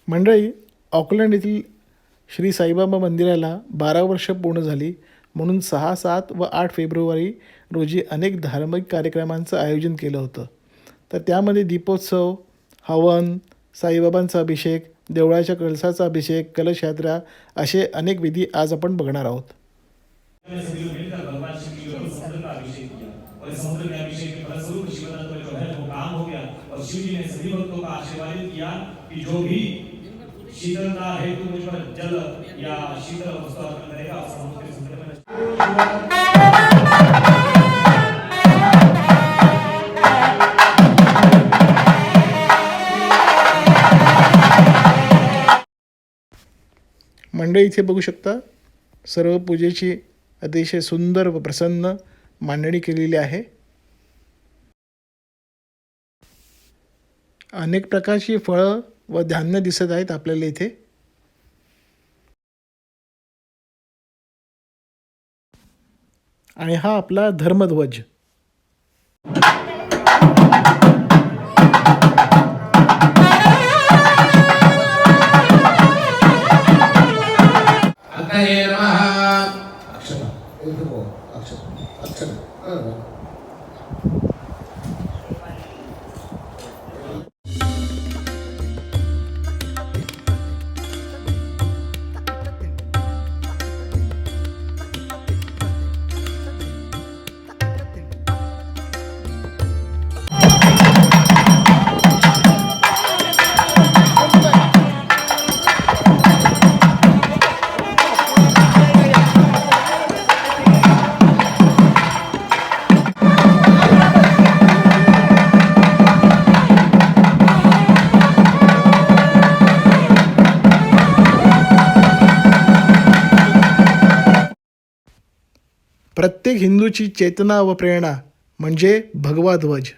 मंडळी, ऑकलंड येथील श्री साईबाबा मंदिराला 12 वर्ष पूर्ण झाली, म्हणून 6, 7 व 8 फेब्रुवारी रोजी अनेक धार्मिक कार्यक्रमांचं आयोजन केलं होतं. तर त्यामध्ये दीपोत्सव, हवन, साईबाबांचा अभिषेक, देवळाच्या कळसाचा अभिषेक, कलश यात्रा असे अनेक विधी आज आपण बघणार आहोत. समुद्र के अभिषेक के फलस्वरूप शिवदत्त को जो है वो काम हो गया और शिव जी ने सभी भक्तों का आशीर्वाद किया कि जो भी शीतलता हेतु मुझ पर जल या शीतल वस्तु अर्पण करेगा समुद्र के समुद्र में मंडळी, इथे बघू शकता सर्व पूजेची अतिशय सुंदर व प्रसन्न मांडणी केलेली आहे. अनेक प्रकारची फळं व धान्य दिसत आहेत आपल्याला इथे. आणि हा आपला धर्मध्वज. प्रत्येक हिंदूची चेतना व प्रेरणा म्हणजे भगवा ध्वज.